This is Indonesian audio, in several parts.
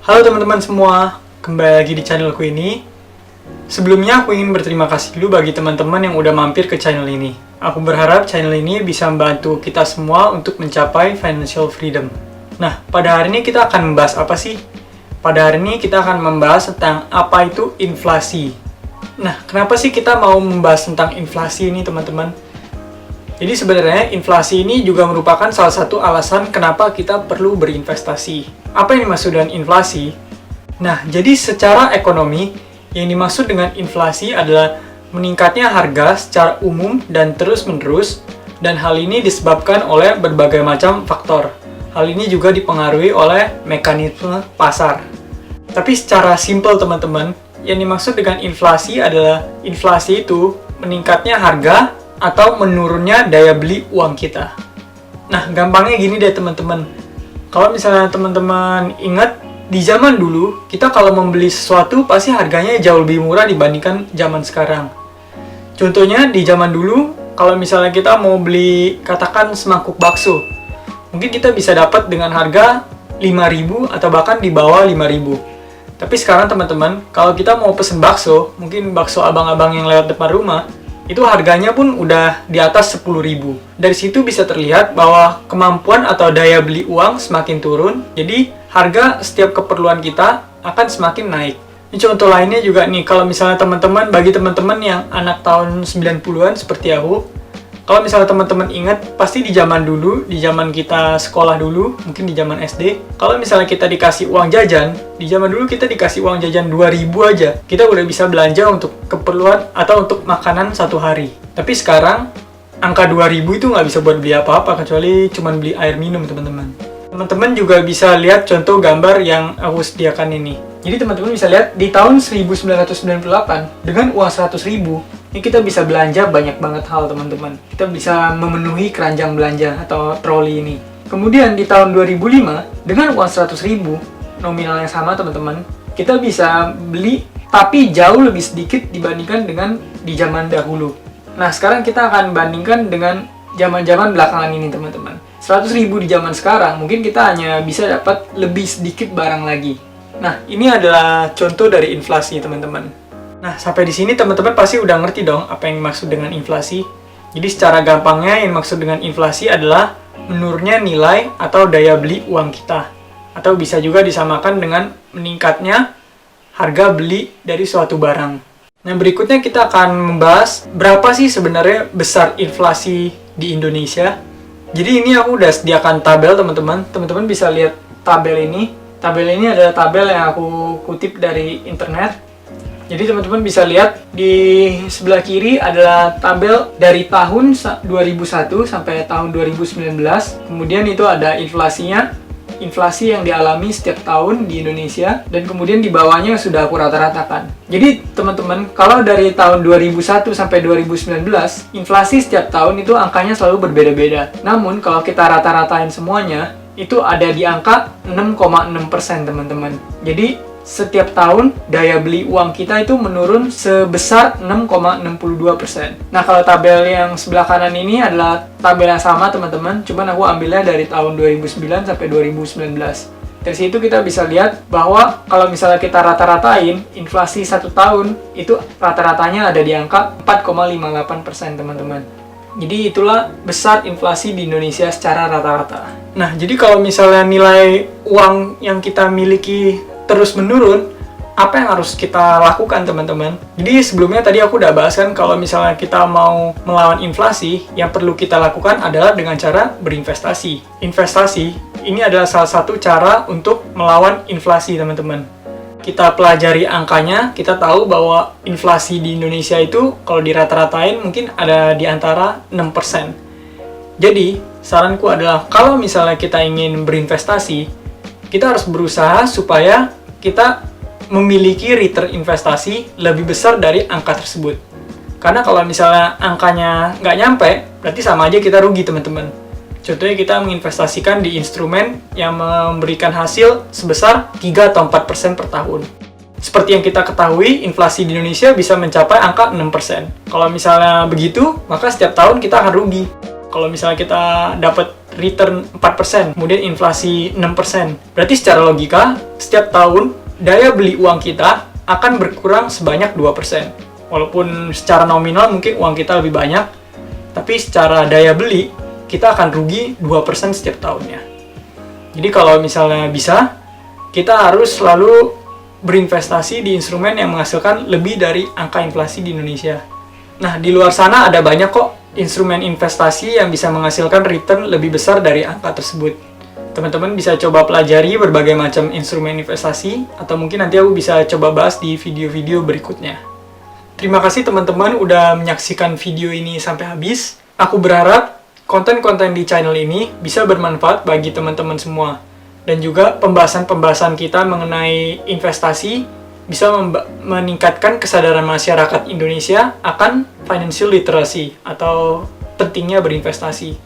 Halo teman-teman semua, kembali lagi di channelku ini. Sebelumnya aku ingin berterima kasih dulu bagi teman-teman yang udah mampir ke channel ini. Aku berharap channel ini bisa membantu kita semua untuk mencapai financial freedom. Nah, pada hari ini kita akan membahas apa sih? Pada hari ini kita akan membahas tentang apa itu inflasi. Nah, kenapa sih kita mau membahas tentang inflasi ini teman-teman? Jadi sebenarnya inflasi ini juga merupakan salah satu alasan kenapa kita perlu berinvestasi. Apa yang dimaksud dengan inflasi? Nah, jadi secara ekonomi, yang dimaksud dengan inflasi adalah meningkatnya harga secara umum dan terus-menerus, dan hal ini disebabkan oleh berbagai macam faktor. Hal ini juga dipengaruhi oleh mekanisme pasar. Tapi secara simpel teman-teman, yang dimaksud dengan inflasi adalah inflasi itu meningkatnya harga atau menurunnya daya beli uang kita. Nah, gampangnya gini deh teman-teman. Kalau misalnya teman-teman ingat, di zaman dulu, kita kalau membeli sesuatu pasti harganya jauh lebih murah dibandingkan zaman sekarang. Contohnya, di zaman dulu, kalau misalnya kita mau beli, katakan semangkuk bakso, mungkin kita bisa dapat dengan harga 5.000 atau bahkan di bawah 5.000. Tapi sekarang teman-teman, kalau kita mau pesen bakso, mungkin bakso abang-abang yang lewat depan rumah, itu harganya pun udah di atas 10.000. Dari situ bisa terlihat bahwa kemampuan atau daya beli uang semakin turun, jadi harga setiap keperluan kita akan semakin naik. Ini contoh lainnya juga nih, kalau misalnya teman-teman, bagi teman-teman yang anak tahun 90-an seperti aku, kalau misalnya teman-teman ingat, pasti di zaman dulu, di zaman kita sekolah dulu, mungkin di zaman SD, kalau misalnya kita dikasih uang jajan, di zaman dulu kita dikasih uang jajan 2.000 aja, kita udah bisa belanja untuk keperluan atau untuk makanan satu hari. Tapi sekarang, angka 2.000 itu nggak bisa buat beli apa-apa, kecuali cuma beli air minum, teman-teman. Teman-teman juga bisa lihat contoh gambar yang aku sediakan ini. Jadi teman-teman bisa lihat, di tahun 1998, dengan uang 100.000, ini kita bisa belanja banyak banget hal teman-teman. Kita bisa memenuhi keranjang belanja atau troli ini. Kemudian di tahun 2005, dengan uang 100.000, nominal yang sama teman-teman, kita bisa beli tapi jauh lebih sedikit dibandingkan dengan di zaman dahulu. Nah, sekarang kita akan bandingkan dengan zaman-zaman belakangan ini teman-teman. 100.000 di zaman sekarang, mungkin kita hanya bisa dapat lebih sedikit barang lagi. Nah, ini adalah contoh dari inflasi teman-teman. Nah, sampai di sini teman-teman pasti udah ngerti dong apa yang dimaksud dengan inflasi. Jadi secara gampangnya yang dimaksud dengan inflasi adalah menurunnya nilai atau daya beli uang kita. Atau bisa juga disamakan dengan meningkatnya harga beli dari suatu barang. Nah, berikutnya kita akan membahas berapa sih sebenarnya besar inflasi di Indonesia. Jadi ini aku udah sediakan tabel teman-teman. Teman-teman bisa lihat tabel ini. Tabel ini adalah tabel yang aku kutip dari internet. Jadi teman-teman bisa lihat di sebelah kiri adalah tabel dari tahun 2001 sampai tahun 2019. Kemudian itu ada inflasinya, inflasi yang dialami setiap tahun di Indonesia, dan kemudian di bawahnya sudah aku rata-ratakan. Jadi teman-teman, kalau dari tahun 2001 sampai 2019, inflasi setiap tahun itu angkanya selalu berbeda-beda. Namun kalau kita rata-ratain semuanya, itu ada di angka 6,6% teman-teman. Jadi setiap tahun daya beli uang kita itu menurun sebesar 6,62%. Nah, kalau tabel yang sebelah kanan ini adalah tabel yang sama teman-teman, cuman aku ambilnya dari tahun 2009 sampai 2019. Dari situ kita bisa lihat bahwa kalau misalnya kita rata-ratain inflasi satu tahun, itu rata-ratanya ada di angka 4,58% teman-teman. Jadi itulah besar inflasi di Indonesia secara rata-rata. Nah, jadi kalau misalnya nilai uang yang kita miliki terus menurun, apa yang harus kita lakukan teman-teman? Jadi sebelumnya tadi aku udah bahas kan, kalau misalnya kita mau melawan inflasi, yang perlu kita lakukan adalah dengan cara berinvestasi. Investasi ini adalah salah satu cara untuk melawan inflasi teman-teman. Kita pelajari angkanya, kita tahu bahwa inflasi di Indonesia itu kalau dirata-ratain mungkin ada di antara 6%. Jadi saranku adalah kalau misalnya kita ingin berinvestasi, kita harus berusaha supaya kita memiliki return investasi lebih besar dari angka tersebut. Karena kalau misalnya angkanya nggak nyampe, berarti sama aja kita rugi teman-teman. Contohnya kita menginvestasikan di instrumen yang memberikan hasil sebesar 3 atau 4% per tahun. Seperti yang kita ketahui, inflasi di Indonesia bisa mencapai angka 6%. Kalau misalnya begitu, maka setiap tahun kita akan rugi. Kalau misalnya kita dapat return 4%, kemudian inflasi 6%. Berarti secara logika, setiap tahun daya beli uang kita akan berkurang sebanyak 2%. Walaupun secara nominal mungkin uang kita lebih banyak, tapi secara daya beli kita akan rugi 2% setiap tahunnya. Jadi kalau misalnya bisa, kita harus selalu berinvestasi di instrumen yang menghasilkan lebih dari angka inflasi di Indonesia. Nah, di luar sana ada banyak kok instrumen investasi yang bisa menghasilkan return lebih besar dari angka tersebut. Teman-teman bisa coba pelajari berbagai macam instrumen investasi, atau mungkin nanti aku bisa coba bahas di video-video berikutnya. Terima kasih teman-teman udah menyaksikan video ini sampai habis. Aku berharap konten-konten di channel ini bisa bermanfaat bagi teman-teman semua. Dan juga pembahasan-pembahasan kita mengenai investasi bisa meningkatkan kesadaran masyarakat Indonesia akan financial literacy atau pentingnya berinvestasi.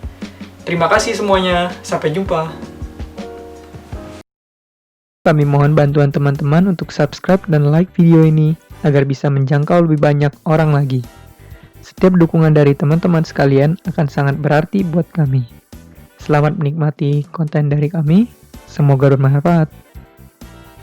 Terima kasih semuanya, sampai jumpa. Kami mohon bantuan teman-teman untuk subscribe dan like video ini agar bisa menjangkau lebih banyak orang lagi. Setiap dukungan dari teman-teman sekalian akan sangat berarti buat kami. Selamat menikmati konten dari kami. Semoga bermanfaat.